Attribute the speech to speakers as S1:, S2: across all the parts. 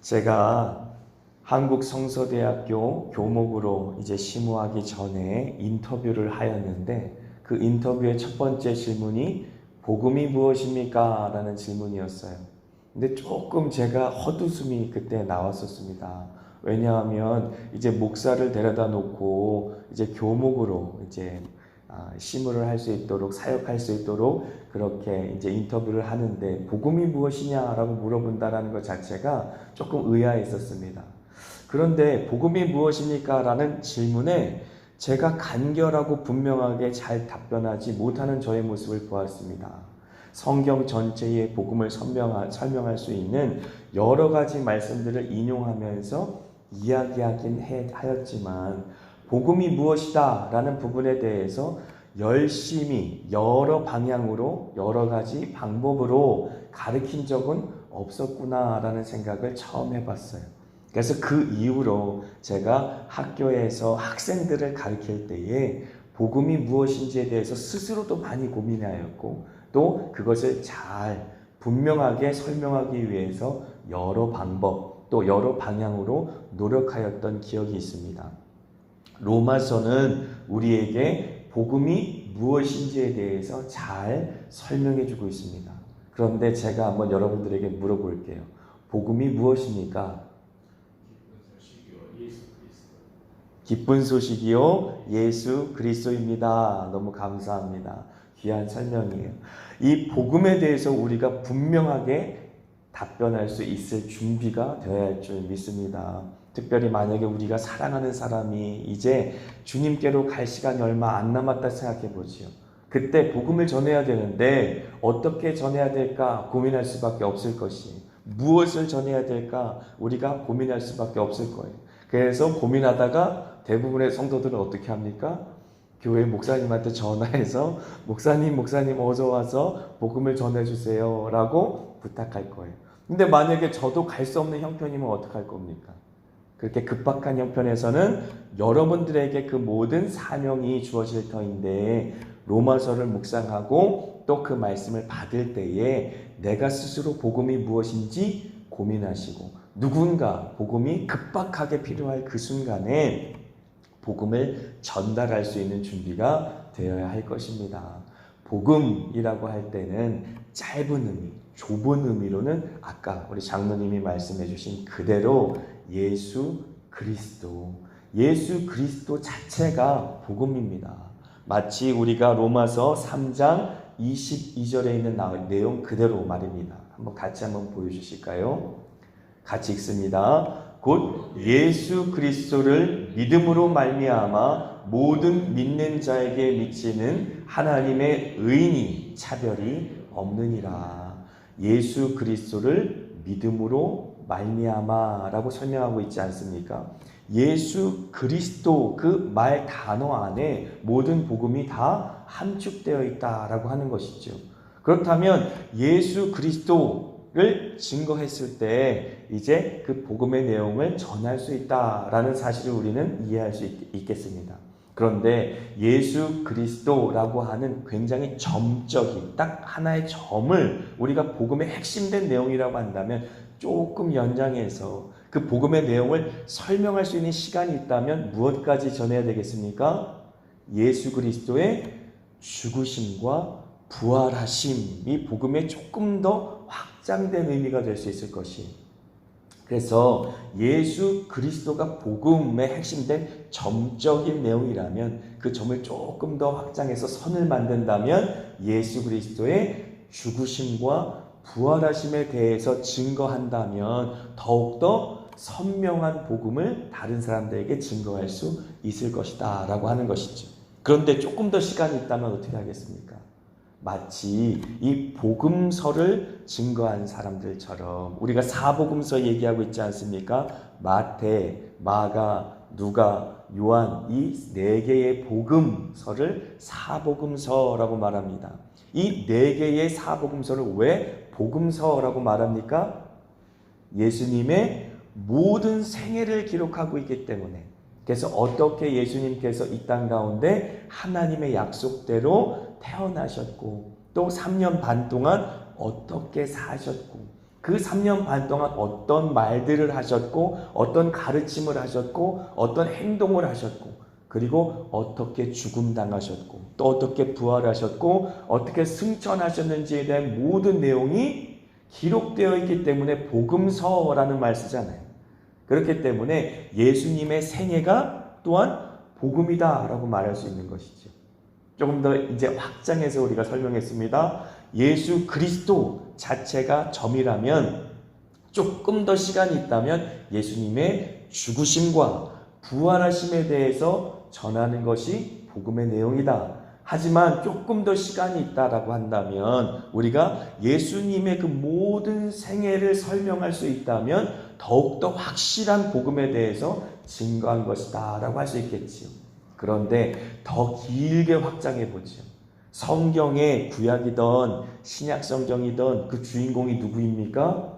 S1: 제가 한국성서대학교 교목으로 이제 심우하기 전에 인터뷰를 하였는데 그 인터뷰의 첫 번째 질문이 복음이 무엇입니까? 라는 질문이었어요. 근데 조금 제가 헛웃음이 그때 나왔었습니다. 왜냐하면 이제 목사를 데려다 놓고 이제 교목으로 이제 심의를 할 수 있도록 사역할 수 있도록 그렇게 이제 인터뷰를 하는데 복음이 무엇이냐라고 물어본다라는 것 자체가 조금 의아했었습니다. 그런데 복음이 무엇입니까? 라는 질문에 제가 간결하고 분명하게 잘 답변하지 못하는 저의 모습을 보았습니다. 성경 전체의 복음을 설명할 수 있는 여러 가지 말씀들을 인용하면서 이야기하긴 하였지만 복음이 무엇이다 라는 부분에 대해서 열심히 여러 방향으로 여러 가지 방법으로 가르친 적은 없었구나 라는 생각을 처음 해봤어요. 그래서 그 이후로 제가 학교에서 학생들을 가르칠 때에 복음이 무엇인지에 대해서 스스로도 많이 고민하였고 또 그것을 잘 분명하게 설명하기 위해서 여러 방법 또 여러 방향으로 노력하였던 기억이 있습니다. 로마서는 우리에게 복음이 무엇인지에 대해서 잘 설명해 주고 있습니다. 그런데 제가 한번 여러분들에게 물어볼게요. 복음이 무엇입니까? 기쁜 소식이요 예수 그리스도입니다. 너무 감사합니다. 귀한 설명이에요. 이 복음에 대해서 우리가 분명하게 답변할 수 있을 준비가 되어야 할 줄 믿습니다. 특별히 만약에 우리가 사랑하는 사람이 이제 주님께로 갈 시간이 얼마 안 남았다 생각해 보지요. 그때 복음을 전해야 되는데 어떻게 전해야 될까 고민할 수밖에 없을 것이에요. 무엇을 전해야 될까 우리가 고민할 수밖에 없을 거예요. 그래서 고민하다가 대부분의 성도들은 어떻게 합니까? 교회 목사님한테 전화해서 목사님 어서 와서 복음을 전해주세요 라고 부탁할 거예요. 근데 만약에 저도 갈 수 없는 형편이면 어떡할 겁니까? 그렇게 급박한 형편에서는 여러분들에게 그 모든 사명이 주어질 터인데 로마서를 묵상하고 또 그 말씀을 받을 때에 내가 스스로 복음이 무엇인지 고민하시고 누군가 복음이 급박하게 필요할 그 순간에 복음을 전달할 수 있는 준비가 되어야 할 것입니다. 복음이라고 할 때는 짧은 의미, 좁은 의미로는 아까 우리 장로님이 말씀해 주신 그대로 예수 그리스도 자체가 복음입니다. 마치 우리가 로마서 3장 22절에 있는 내용 그대로 말입니다. 같이 한번 보여주실까요? 같이 읽습니다. 곧 예수 그리스도를 믿음으로 말미암아 모든 믿는 자에게 미치는 하나님의 의인이 차별이 없느니라. 예수 그리스도를 믿음으로 말미암아라고 설명하고 있지 않습니까? 예수 그리스도 그 말 단어 안에 모든 복음이 다 함축되어 있다라고 하는 것이죠. 그렇다면 예수 그리스도를 증거했을 때 이제 그 복음의 내용을 전할 수 있다라는 사실을 우리는 이해할 수 있겠습니다. 그런데 예수 그리스도라고 하는 굉장히 점적인 딱 하나의 점을 우리가 복음의 핵심된 내용이라고 한다면 조금 연장해서 그 복음의 내용을 설명할 수 있는 시간이 있다면 무엇까지 전해야 되겠습니까? 예수 그리스도의 죽으심과 부활하심이 복음에 조금 더 확장된 의미가 될 수 있을 것이에요. 그래서 예수 그리스도가 복음의 핵심된 점적인 내용이라면 그 점을 조금 더 확장해서 선을 만든다면 예수 그리스도의 죽으심과 부활하심에 대해서 증거한다면 더욱더 선명한 복음을 다른 사람들에게 증거할 수 있을 것이다 라고 하는 것이죠. 그런데 조금 더 시간이 있다면 어떻게 하겠습니까? 마치 이 복음서를 증거한 사람들처럼 우리가 사복음서 얘기하고 있지 않습니까? 마태, 마가, 누가, 요한 이 네 개의 복음서를 사복음서라고 말합니다. 이 네 개의 사복음서를 왜 복음서라고 말합니까? 예수님의 모든 생애를 기록하고 있기 때문에 그래서 어떻게 예수님께서 이 땅 가운데 하나님의 약속대로 태어나셨고 또 3년 반 동안 어떻게 사셨고 그 3년 반 동안 어떤 말들을 하셨고 어떤 가르침을 하셨고 어떤 행동을 하셨고 그리고 어떻게 죽음당하셨고 또 어떻게 부활하셨고 어떻게 승천하셨는지에 대한 모든 내용이 기록되어 있기 때문에 복음서라는 말 쓰잖아요. 그렇기 때문에 예수님의 생애가 또한 복음이다 라고 말할 수 있는 것이죠. 조금 더 이제 확장해서 우리가 설명했습니다. 예수 그리스도 자체가 점이라면 조금 더 시간이 있다면 예수님의 죽으심과 부활하심에 대해서 전하는 것이 복음의 내용이다. 하지만 조금 더 시간이 있다라고 한다면 우리가 예수님의 그 모든 생애를 설명할 수 있다면 더욱더 확실한 복음에 대해서 증거한 것이다 라고 할 수 있겠지요. 그런데 더 길게 확장해 보죠. 성경의 구약이든 신약 성경이든 그 주인공이 누구입니까?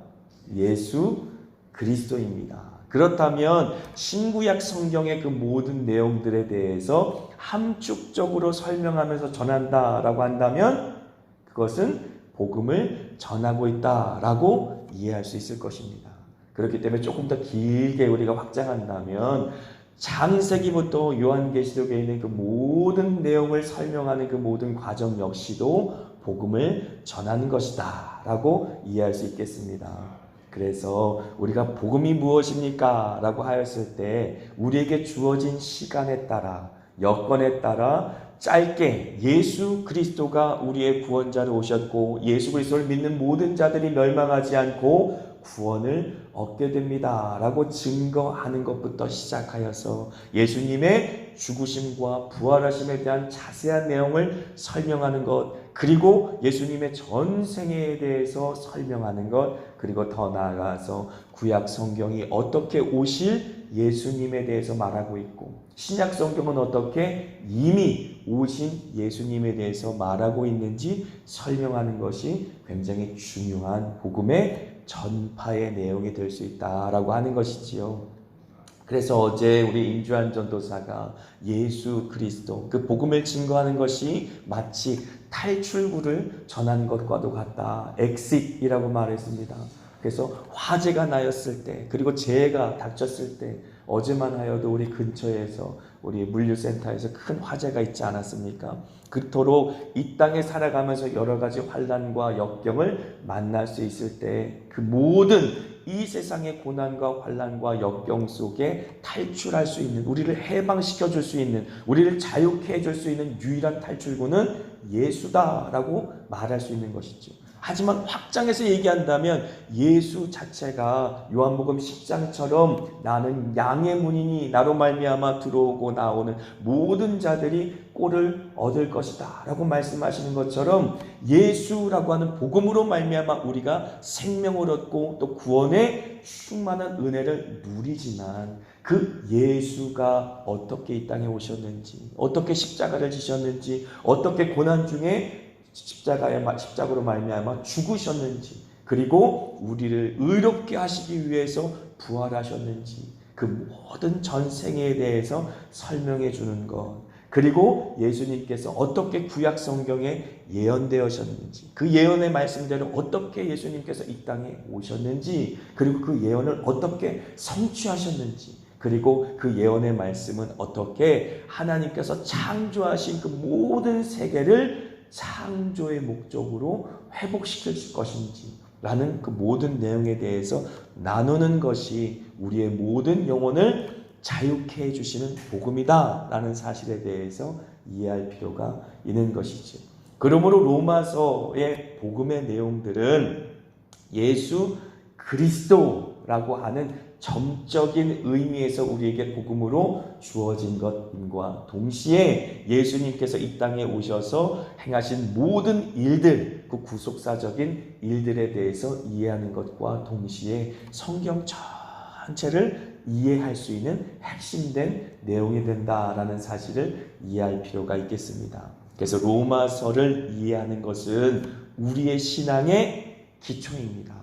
S1: 예수 그리스도입니다. 그렇다면 신구약 성경의 그 모든 내용들에 대해서 함축적으로 설명하면서 전한다라고 한다면 그것은 복음을 전하고 있다라고 이해할 수 있을 것입니다. 그렇기 때문에 조금 더 길게 우리가 확장한다면 창세기부터 요한계시록에 있는 그 모든 내용을 설명하는 그 모든 과정 역시도 복음을 전하는 것이다 라고 이해할 수 있겠습니다. 그래서 우리가 복음이 무엇입니까? 라고 하였을 때 우리에게 주어진 시간에 따라 여건에 따라 짧게 예수 그리스도가 우리의 구원자로 오셨고 예수 그리스도를 믿는 모든 자들이 멸망하지 않고 구원을 얻게 됩니다 라고 증거하는 것부터 시작하여서 예수님의 죽으심과 부활하심에 대한 자세한 내용을 설명하는 것, 그리고 예수님의 전생에 대해서 설명하는 것, 그리고 더 나아가서 구약 성경이 어떻게 오실 예수님에 대해서 말하고 있고 신약 성경은 어떻게 이미 오신 예수님에 대해서 말하고 있는지 설명하는 것이 굉장히 중요한 복음의 전파의 내용이 될 수 있다라고 하는 것이지요. 그래서 어제 우리 임주환 전도사가 예수 그리스도 그 복음을 증거하는 것이 마치 탈출구를 전하는 것과도 같다. 엑싯이라고 말했습니다. 그래서 화재가 나였을 때 그리고 재해가 닥쳤을 때 어제만 하여도 우리 근처에서 우리 물류센터에서 큰 화재가 있지 않았습니까? 그토록 이 땅에 살아가면서 여러 가지 환난과 역경을 만날 수 있을 때 그 모든 이 세상의 고난과 환난과 역경 속에 탈출할 수 있는, 우리를 해방시켜 줄 수 있는, 우리를 자유케 해줄 수 있는 유일한 탈출구는 예수다라고 말할 수 있는 것이죠. 하지만 확장해서 얘기한다면 예수 자체가 요한복음 10장처럼 나는 양의 문이니 나로 말미암아 들어오고 나오는 모든 자들이 꼴을 얻을 것이다 라고 말씀하시는 것처럼 예수라고 하는 복음으로 말미암아 우리가 생명을 얻고 또 구원의 충만한 은혜를 누리지만 그 예수가 어떻게 이 땅에 오셨는지, 어떻게 십자가를 지셨는지, 어떻게 고난 중에 십자가로 말미암아 죽으셨는지, 그리고 우리를 의롭게 하시기 위해서 부활하셨는지 그 모든 전생에 대해서 설명해 주는 것, 그리고 예수님께서 어떻게 구약 성경에 예언되었는지, 그 예언의 말씀대로 어떻게 예수님께서 이 땅에 오셨는지, 그리고 그 예언을 어떻게 성취하셨는지, 그리고 그 예언의 말씀은 어떻게 하나님께서 창조하신 그 모든 세계를 창조의 목적으로 회복시킬 것인지 라는 그 모든 내용에 대해서 나누는 것이 우리의 모든 영혼을 자유케 해주시는 복음이다 라는 사실에 대해서 이해할 필요가 있는 것이죠. 그러므로 로마서의 복음의 내용들은 예수 그리스도라고 하는 점적인 의미에서 우리에게 복음으로 주어진 것과 동시에 예수님께서 이 땅에 오셔서 행하신 모든 일들, 그 구속사적인 일들에 대해서 이해하는 것과 동시에 성경 전체를 이해할 수 있는 핵심된 내용이 된다라는 사실을 이해할 필요가 있겠습니다. 그래서 로마서를 이해하는 것은 우리의 신앙의 기초입니다.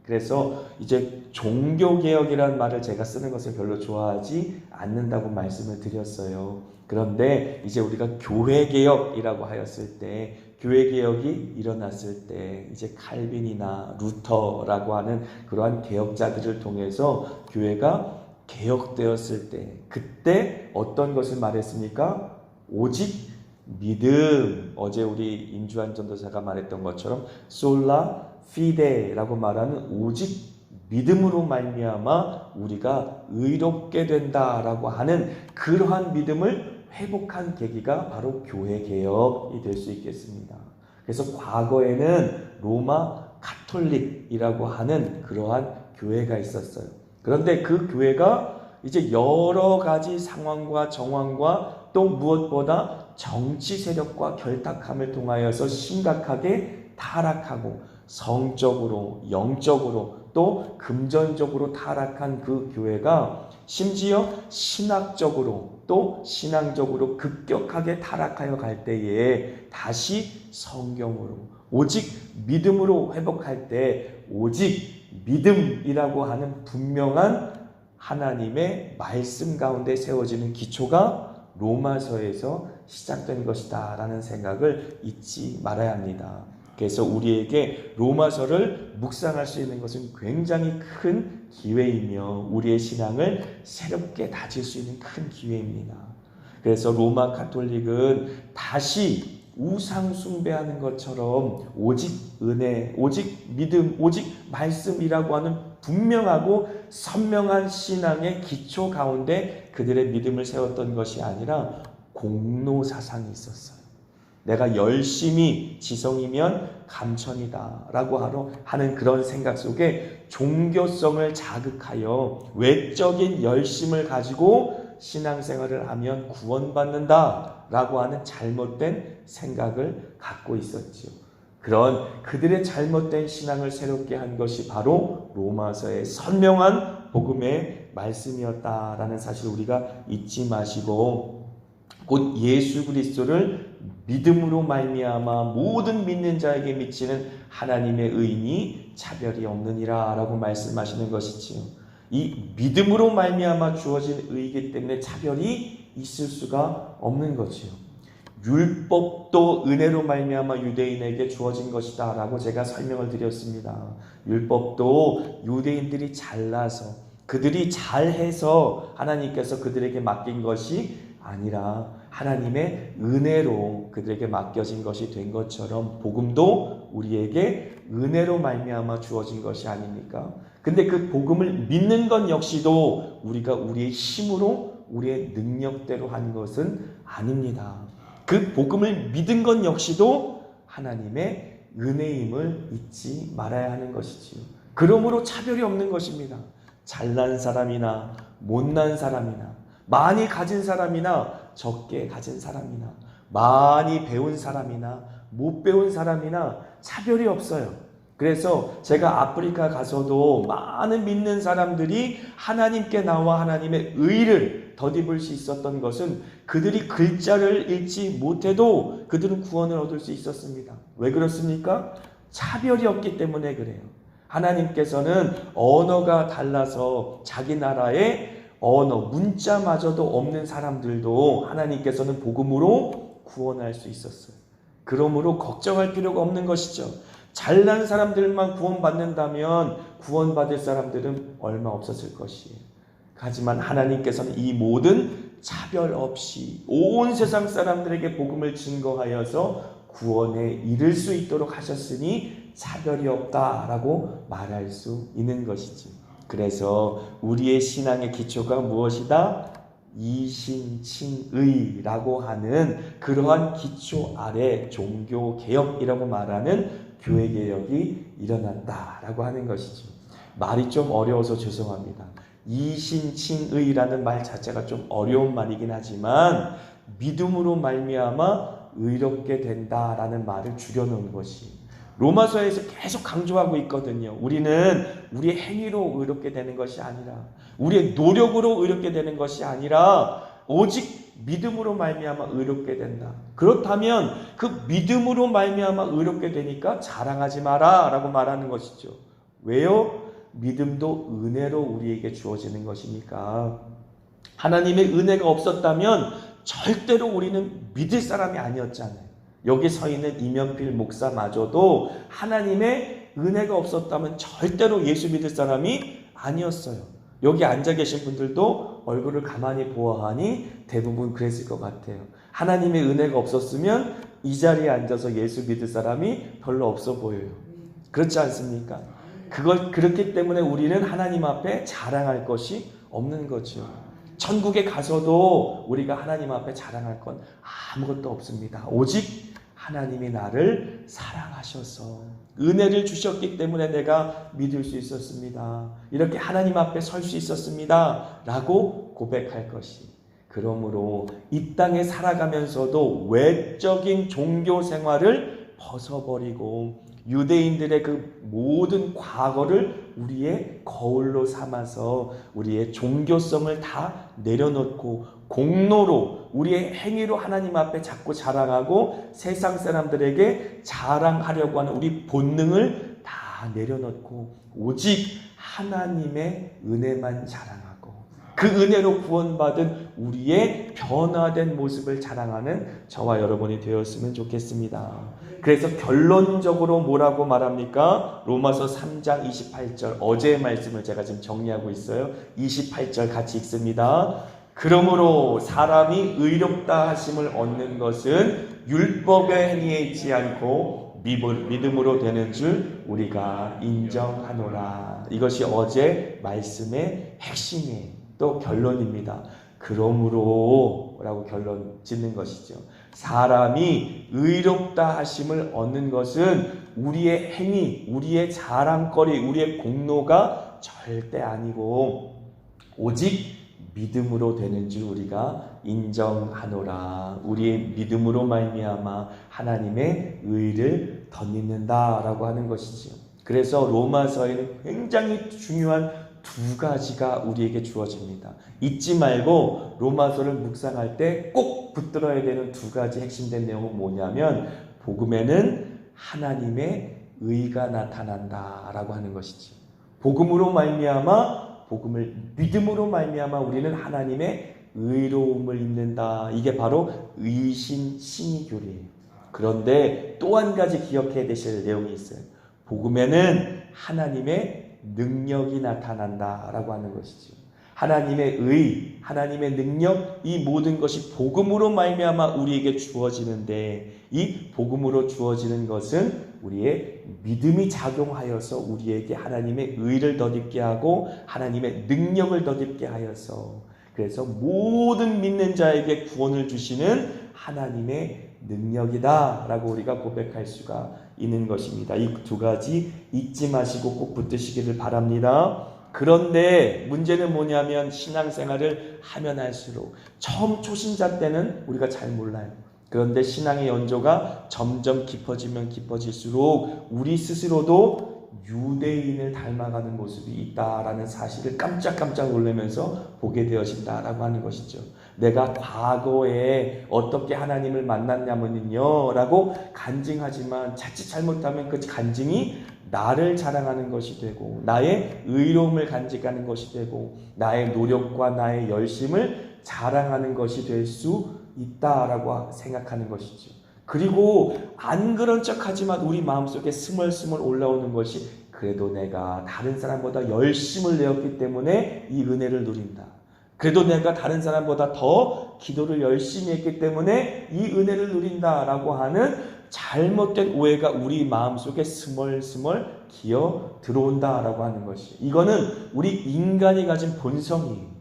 S1: 그래서 이제 종교개혁이라는 말을 제가 쓰는 것을 별로 좋아하지 않는다고 말씀을 드렸어요. 그런데 이제 우리가 교회개혁이라고 하였을 때 교회 개혁이 일어났을 때 이제 칼빈이나 루터라고 하는 그러한 개혁자들을 통해서 교회가 개혁되었을 때 그때 어떤 것을 말했습니까? 오직 믿음. 어제 우리 임주환 전도사가 말했던 것처럼 솔라 피데라고 말하는 오직 믿음으로 말미암아 우리가 의롭게 된다라고 하는 그러한 믿음을 회복한 계기가 바로 교회 개혁이 될 수 있겠습니다. 그래서 과거에는 로마 가톨릭이라고 하는 그러한 교회가 있었어요. 그런데 그 교회가 이제 여러 가지 상황과 정황과 또 무엇보다 정치 세력과 결탁함을 통하여서 심각하게 타락하고 성적으로, 영적으로 또 금전적으로 타락한 그 교회가 심지어 신학적으로 또 신앙적으로 급격하게 타락하여 갈 때에 다시 성경으로 오직 믿음으로 회복할 때 오직 믿음이라고 하는 분명한 하나님의 말씀 가운데 세워지는 기초가 로마서에서 시작된 것이다 라는 생각을 잊지 말아야 합니다. 그래서 우리에게 로마서를 묵상할 수 있는 것은 굉장히 큰 기회이며 우리의 신앙을 새롭게 다질 수 있는 큰 기회입니다. 그래서 로마 가톨릭은 다시 우상 숭배하는 것처럼 오직 은혜, 오직 믿음, 오직 말씀이라고 하는 분명하고 선명한 신앙의 기초 가운데 그들의 믿음을 세웠던 것이 아니라 공로 사상이 있었어요. 내가 열심히 지성이면 감천이다 라고 하는 그런 생각 속에 종교성을 자극하여 외적인 열심을 가지고 신앙생활을 하면 구원받는다 라고 하는 잘못된 생각을 갖고 있었지요. 그런 그들의 잘못된 신앙을 새롭게 한 것이 바로 로마서의 선명한 복음의 말씀이었다라는 사실 우리가 잊지 마시고 곧 예수 그리스도를 믿음으로 말미암아 모든 믿는 자에게 미치는 하나님의 의인이 차별이 없느니라 라고 말씀하시는 것이지요. 이 믿음으로 말미암아 주어진 의이기 때문에 차별이 있을 수가 없는 거지요. 율법도 은혜로 말미암아 유대인에게 주어진 것이다 라고 제가 설명을 드렸습니다. 율법도 유대인들이 잘나서 그들이 잘해서 하나님께서 그들에게 맡긴 것이 아니라 하나님의 은혜로 그들에게 맡겨진 것이 된 것처럼 복음도 우리에게 은혜로 말미암아 주어진 것이 아닙니까? 근데 그 복음을 믿는 것 역시도 우리가 우리의 힘으로 우리의 능력대로 한 것은 아닙니다. 그 복음을 믿은 것 역시도 하나님의 은혜임을 잊지 말아야 하는 것이지요. 그러므로 차별이 없는 것입니다. 잘난 사람이나 못난 사람이나 많이 가진 사람이나 적게 가진 사람이나 많이 배운 사람이나 못 배운 사람이나 차별이 없어요. 그래서 제가 아프리카 가서도 많은 믿는 사람들이 하나님께 나와 하나님의 의를 덧입을 수 있었던 것은 그들이 글자를 읽지 못해도 그들은 구원을 얻을 수 있었습니다. 왜 그렇습니까? 차별이 없기 때문에 그래요. 하나님께서는 언어가 달라서 자기 나라의 언어, 문자마저도 없는 사람들도 하나님께서는 복음으로 구원할 수 있었어요. 그러므로 걱정할 필요가 없는 것이죠. 잘난 사람들만 구원받는다면 구원받을 사람들은 얼마 없었을 것이에요. 하지만 하나님께서는 이 모든 차별 없이 온 세상 사람들에게 복음을 증거하여서 구원에 이를 수 있도록 하셨으니 차별이 없다라고 말할 수 있는 것이지. 그래서 우리의 신앙의 기초가 무엇이다? 이신칭의라고 하는 그러한 기초 아래 종교개혁이라고 말하는 교회개혁이 일어났다라고 하는 것이죠. 말이 좀 어려워서 죄송합니다. 이신칭의라는 말 자체가 좀 어려운 말이긴 하지만 믿음으로 말미암아 의롭게 된다라는 말을 줄여놓은 것이 로마서에서 계속 강조하고 있거든요. 우리는 우리의 행위로 의롭게 되는 것이 아니라 우리의 노력으로 의롭게 되는 것이 아니라 오직 믿음으로 말미암아 의롭게 된다. 그렇다면 그 믿음으로 말미암아 의롭게 되니까 자랑하지 마라 라고 말하는 것이죠. 왜요? 믿음도 은혜로 우리에게 주어지는 것이니까. 하나님의 은혜가 없었다면 절대로 우리는 믿을 사람이 아니었잖아요. 여기 서 있는 이면필 목사마저도 하나님의 은혜가 없었다면 절대로 예수 믿을 사람이 아니었어요. 여기 앉아 계신 분들도 얼굴을 가만히 보아하니 대부분 그랬을 것 같아요. 하나님의 은혜가 없었으면 이 자리에 앉아서 예수 믿을 사람이 별로 없어 보여요. 그렇지 않습니까? 그렇기 때문에 우리는 하나님 앞에 자랑할 것이 없는 거죠. 천국에 가서도 우리가 하나님 앞에 자랑할 건 아무것도 없습니다. 오직 하나님이 나를 사랑하셔서 은혜를 주셨기 때문에 내가 믿을 수 있었습니다. 이렇게 하나님 앞에 설 수 있었습니다. 라고 고백할 것이. 그러므로 이 땅에 살아가면서도 외적인 종교 생활을 벗어버리고 유대인들의 그 모든 과거를 우리의 거울로 삼아서 우리의 종교성을 다 내려놓고 공로로 우리의 행위로 하나님 앞에 자꾸 자랑하고 세상 사람들에게 자랑하려고 하는 우리 본능을 다 내려놓고 오직 하나님의 은혜만 자랑하고 그 은혜로 구원받은 우리의 변화된 모습을 자랑하는 저와 여러분이 되었으면 좋겠습니다. 그래서 결론적으로 뭐라고 말합니까? 로마서 3장 28절 어제의 말씀을 제가 지금 정리하고 있어요. 28절 같이 읽습니다. 그러므로 사람이 의롭다 하심을 얻는 것은 율법의 행위에 있지 않고 믿음으로 되는 줄 우리가 인정하노라. 이것이 어제 말씀의 핵심이에요. 또 결론입니다. 그러므로 라고 결론 짓는 것이죠. 사람이 의롭다 하심을 얻는 것은 우리의 행위, 우리의 자랑거리, 우리의 공로가 절대 아니고 오직 믿음으로 되는 줄 우리가 인정하노라. 우리의 믿음으로 말미암아 하나님의 의를 덧입는다라고 하는 것이지요. 그래서 로마서에는 굉장히 중요한 두 가지가 우리에게 주어집니다. 잊지 말고 로마서를 묵상할 때 꼭 붙들어야 되는 두 가지 핵심된 내용은 뭐냐면 복음에는 하나님의 의가 나타난다라고 하는 것이지. 복음으로 말미암아 복음을 믿음으로 말미암아 우리는 하나님의 의로움을 입는다. 이게 바로 의신신의교리예요. 그런데 또 한 가지 기억해야 되실 내용이 있어요. 복음에는 하나님의 능력이 나타난다라고 하는 것이죠. 하나님의 의, 하나님의 능력, 이 모든 것이 복음으로 말미암아 우리에게 주어지는데 이 복음으로 주어지는 것은 우리의 믿음이 작용하여서 우리에게 하나님의 의를 덧입게 하고 하나님의 능력을 덧입게 하여서 그래서 모든 믿는 자에게 구원을 주시는 하나님의 능력이다 라고 우리가 고백할 수가 있는 것입니다. 이 두 가지 잊지 마시고 꼭 붙드시기를 바랍니다. 그런데 문제는 뭐냐면 신앙생활을 하면 할수록 처음 초신자 때는 우리가 잘 몰라요. 그런데 신앙의 연조가 점점 깊어지면 깊어질수록 우리 스스로도 유대인을 닮아가는 모습이 있다라는 사실을 깜짝깜짝 놀라면서 보게 되어진다라고 하는 것이죠. 내가 과거에 어떻게 하나님을 만났냐면요 라고 간증하지만 자칫 잘못하면 그 간증이 나를 자랑하는 것이 되고 나의 의로움을 간직하는 것이 되고 나의 노력과 나의 열심을 자랑하는 것이 될 수 있다라고 생각하는 것이죠. 그리고 안 그런 척하지만 우리 마음속에 스멀스멀 올라오는 것이 그래도 내가 다른 사람보다 열심을 내었기 때문에 이 은혜를 누린다. 그래도 내가 다른 사람보다 더 기도를 열심히 했기 때문에 이 은혜를 누린다라고 하는 잘못된 오해가 우리 마음속에 스멀스멀 기어 들어온다라고 하는 것이 이거는 우리 인간이 가진 본성이에요.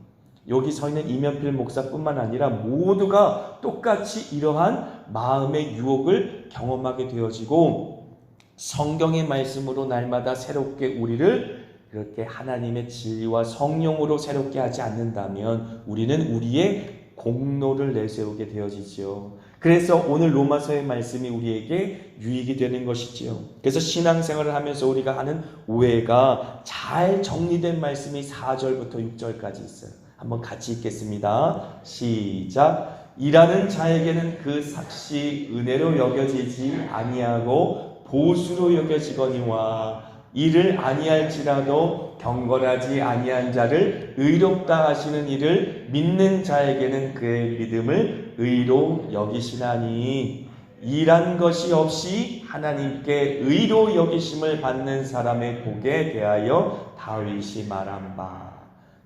S1: 여기 서 있는 이면필 목사뿐만 아니라 모두가 똑같이 이러한 마음의 유혹을 경험하게 되어지고 성경의 말씀으로 날마다 새롭게 우리를 그렇게 하나님의 진리와 성령으로 새롭게 하지 않는다면 우리는 우리의 공로를 내세우게 되어지지요. 그래서 오늘 로마서의 말씀이 우리에게 유익이 되는 것이지요. 그래서 신앙생활을 하면서 우리가 하는 오해가 잘 정리된 말씀이 4절부터 6절까지 있어요. 한번 같이 읽겠습니다. 시작. 일하는 자에게는 그 삭시 은혜로 여겨지지 아니하고 보수로 여겨지거니와 이를 아니할지라도 경건하지 아니한 자를 의롭다 하시는 이를 믿는 자에게는 그의 믿음을 의로 여기시나니 일한 것이 없이 하나님께 의로 여기심을 받는 사람의 복에 대하여 다윗이 말한 바.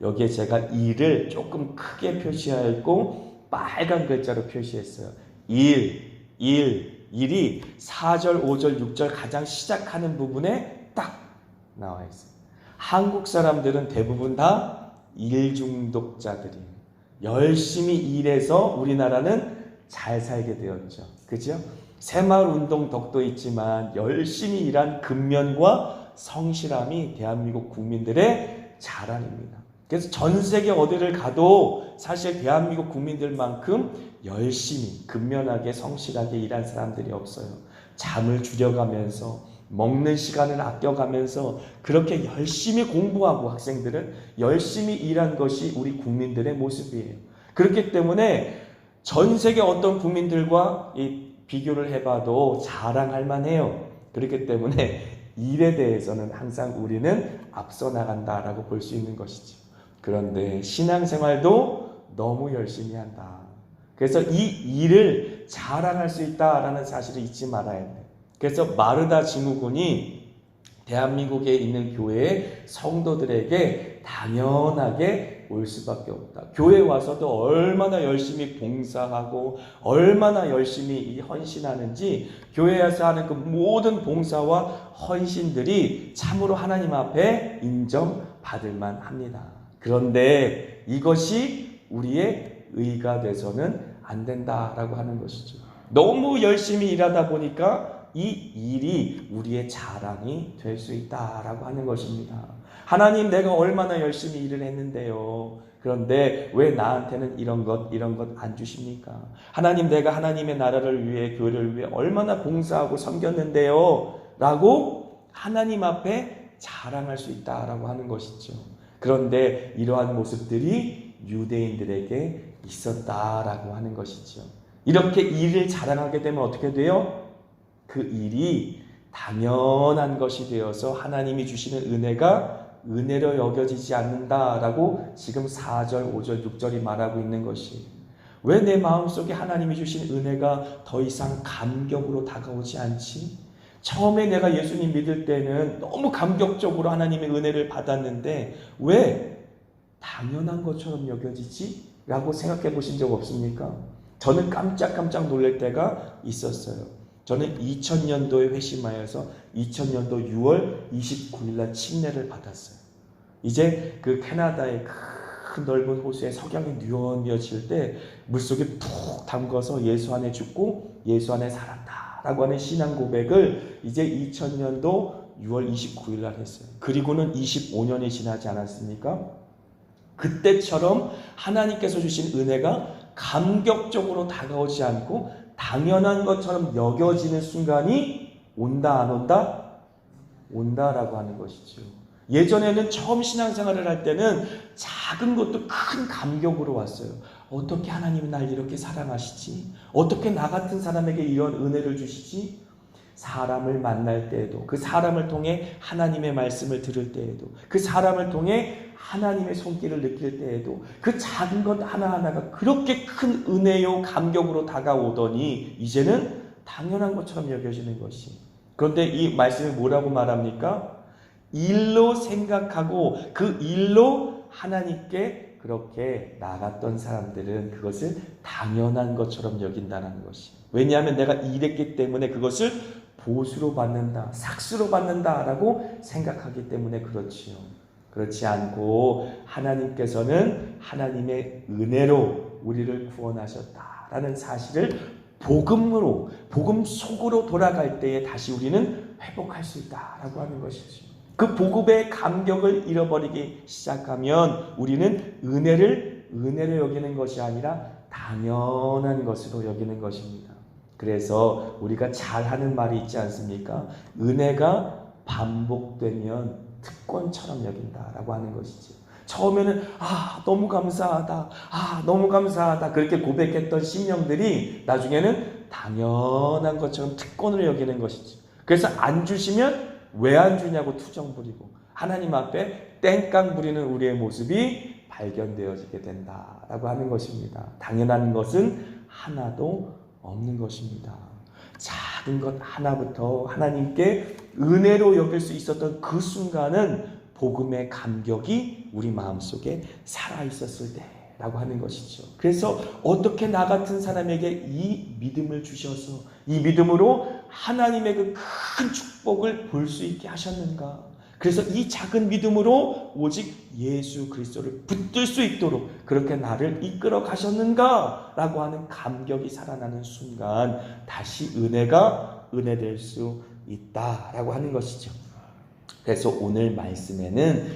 S1: 여기에 제가 일을 조금 크게 표시하였고 빨간 글자로 표시했어요. 일이 4절, 5절, 6절 가장 시작하는 부분에 딱 나와 있어요. 한국 사람들은 대부분 다 일 중독자들이에요. 열심히 일해서 우리나라는 잘 살게 되었죠. 그죠? 새마을운동 덕도 있지만 열심히 일한 근면과 성실함이 대한민국 국민들의 자랑입니다. 그래서 전 세계 어디를 가도 사실 대한민국 국민들만큼 열심히 근면하게 성실하게 일한 사람들이 없어요. 잠을 줄여가면서 먹는 시간을 아껴가면서 그렇게 열심히 공부하고 학생들은 열심히 일한 것이 우리 국민들의 모습이에요. 그렇기 때문에 전 세계 어떤 국민들과 비교를 해봐도 자랑할 만해요. 그렇기 때문에 일에 대해서는 항상 우리는 앞서 나간다라고 볼 수 있는 것이죠. 그런데 신앙생활도 너무 열심히 한다. 그래서 이 일을 자랑할 수 있다라는 사실을 잊지 말아야 돼요. 그래서 마르다 증후군이 대한민국에 있는 교회의 성도들에게 당연하게 올 수밖에 없다. 교회 와서도 얼마나 열심히 봉사하고 얼마나 열심히 헌신하는지 교회에서 하는 그 모든 봉사와 헌신들이 참으로 하나님 앞에 인정받을 만합니다. 그런데 이것이 우리의 의가 돼서는 안 된다라고 하는 것이죠. 너무 열심히 일하다 보니까 이 일이 우리의 자랑이 될 수 있다라고 하는 것입니다. 하나님, 내가 얼마나 열심히 일을 했는데요. 그런데 왜 나한테는 이런 것 안 주십니까? 하나님, 내가 하나님의 나라를 위해 교회를 위해 얼마나 봉사하고 섬겼는데요. 라고 하나님 앞에 자랑할 수 있다라고 하는 것이죠. 그런데 이러한 모습들이 유대인들에게 있었다라고 하는 것이죠. 이렇게 일을 자랑하게 되면 어떻게 돼요? 그 일이 당연한 것이 되어서 하나님이 주시는 은혜가 은혜로 여겨지지 않는다라고 지금 4절, 5절, 6절이 말하고 있는 것이, 왜 내 마음속에 하나님이 주신 은혜가 더 이상 감격으로 다가오지 않지? 처음에 내가 예수님 믿을 때는 너무 감격적으로 하나님의 은혜를 받았는데 왜 당연한 것처럼 여겨지지? 라고 생각해 보신 적 없습니까? 저는 깜짝 놀랄 때가 있었어요. 저는 2000년도에 회심하여서 2000년도 6월 29일 날 침례를 받았어요. 이제 그 캐나다의 큰 넓은 호수에 석양이 뉘어질 때 물속에 푹 담궈서 예수 안에 죽고 예수 안에 살았다 라고 하는 신앙 고백을 이제 2000년도 6월 29일 날 했어요. 그리고는 25년이 지나지 않았습니까? 그때처럼 하나님께서 주신 은혜가 감격적으로 다가오지 않고 당연한 것처럼 여겨지는 순간이 온다 안 온다? 온다라고 하는 것이죠. 예전에는 처음 신앙생활을 할 때는 작은 것도 큰 감격으로 왔어요. 어떻게 하나님이 날 이렇게 사랑하시지? 어떻게 나 같은 사람에게 이런 은혜를 주시지? 사람을 만날 때에도, 그 사람을 통해 하나님의 말씀을 들을 때에도, 그 사람을 통해 하나님의 손길을 느낄 때에도 그 작은 것 하나하나가 그렇게 큰 은혜요 감격으로 다가오더니 이제는 당연한 것처럼 여겨지는 것이. 그런데 이 말씀이 뭐라고 말합니까? 일로 생각하고 그 일로 하나님께 그렇게 나갔던 사람들은 그것을 당연한 것처럼 여긴다는 것이. 왜냐하면 내가 일했기 때문에 그것을 보수로 받는다, 삭수로 받는다라고 생각하기 때문에 그렇지요. 그렇지 않고 하나님께서는 하나님의 은혜로 우리를 구원하셨다라는 사실을 복음으로, 복음 속으로 돌아갈 때에 다시 우리는 회복할 수 있다라고 하는 것이죠. 그 복음의 감격을 잃어버리기 시작하면 우리는 은혜를 여기는 것이 아니라 당연한 것으로 여기는 것입니다. 그래서 우리가 잘하는 말이 있지 않습니까? 은혜가 반복되면 특권처럼 여긴다라고 하는 것이죠. 처음에는 너무 감사하다, 너무 감사하다 그렇게 고백했던 심령들이 나중에는 당연한 것처럼 특권을 여기는 것이죠. 그래서 안 주시면 왜 안 주냐고 투정 부리고 하나님 앞에 땡깡 부리는 우리의 모습이 발견되어지게 된다라고 하는 것입니다. 당연한 것은 하나도 없는 것입니다. 작은 것 하나부터 하나님께 은혜로 여길 수 있었던 그 순간은 복음의 감격이 우리 마음속에 살아있었을 때라고 하는 것이죠. 그래서 어떻게 나 같은 사람에게 이 믿음을 주셔서 이 믿음으로 하나님의 그 큰 축복을 볼 수 있게 하셨는가. 그래서 이 작은 믿음으로 오직 예수 그리스도를 붙들 수 있도록 그렇게 나를 이끌어 가셨는가 라고 하는 감격이 살아나는 순간 다시 은혜가 은혜될 수 있다라고 하는 것이죠. 그래서 오늘 말씀에는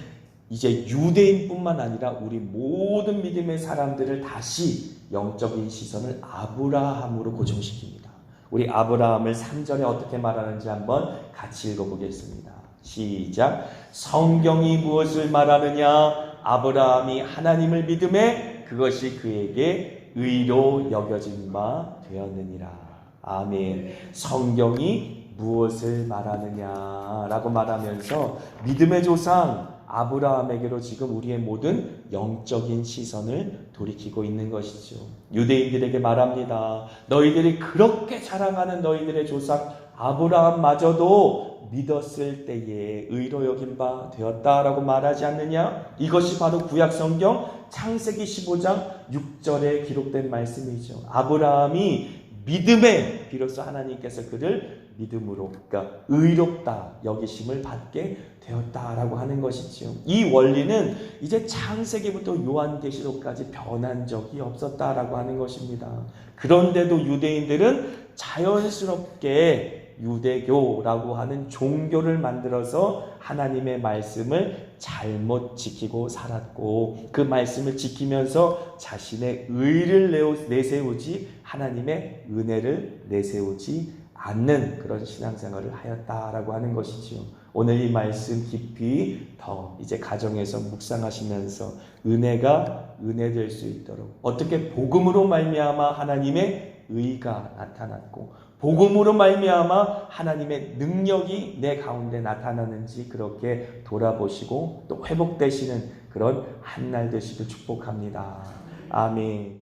S1: 이제 유대인뿐만 아니라 우리 모든 믿음의 사람들을 다시 영적인 시선을 아브라함으로 고정시킵니다. 우리 아브라함을 3절에 어떻게 말하는지 한번 같이 읽어보겠습니다. 시작. 성경이 무엇을 말하느냐? 아브라함이 하나님을 믿음에 그것이 그에게 의로 여겨진 바 되었느니라. 아멘. 성경이 무엇을 말하느냐라고 말하면서 믿음의 조상 아브라함에게로 지금 우리의 모든 영적인 시선을 돌이키고 있는 것이죠. 유대인들에게 말합니다. 너희들이 그렇게 자랑하는 너희들의 조상 아브라함마저도 믿었을 때에 의로 여긴 바 되었다라고 말하지 않느냐? 이것이 바로 구약성경 창세기 15장 6절에 기록된 말씀이죠. 아브라함이 믿음에 비로소 하나님께서 그를 믿음으로, 그러니까 의롭다 여기심을 받게 되었다라고 하는 것이죠. 이 원리는 이제 창세기부터 요한계시록까지 변한 적이 없었다라고 하는 것입니다. 그런데도 유대인들은 자연스럽게 유대교라고 하는 종교를 만들어서 하나님의 말씀을 잘못 지키고 살았고 그 말씀을 지키면서 자신의 의를 내세우지 하나님의 은혜를 내세우지 않는 그런 신앙생활을 하였다라고 하는 것이지요. 오늘 이 말씀 깊이 더 이제 가정에서 묵상하시면서 은혜가 은혜될 수 있도록 어떻게 복음으로 말미암아 하나님의 의가 나타났고 복음으로 말미암아 하나님의 능력이 내 가운데 나타나는지 그렇게 돌아보시고 또 회복되시는 그런 한 날 되시길 축복합니다. 아멘.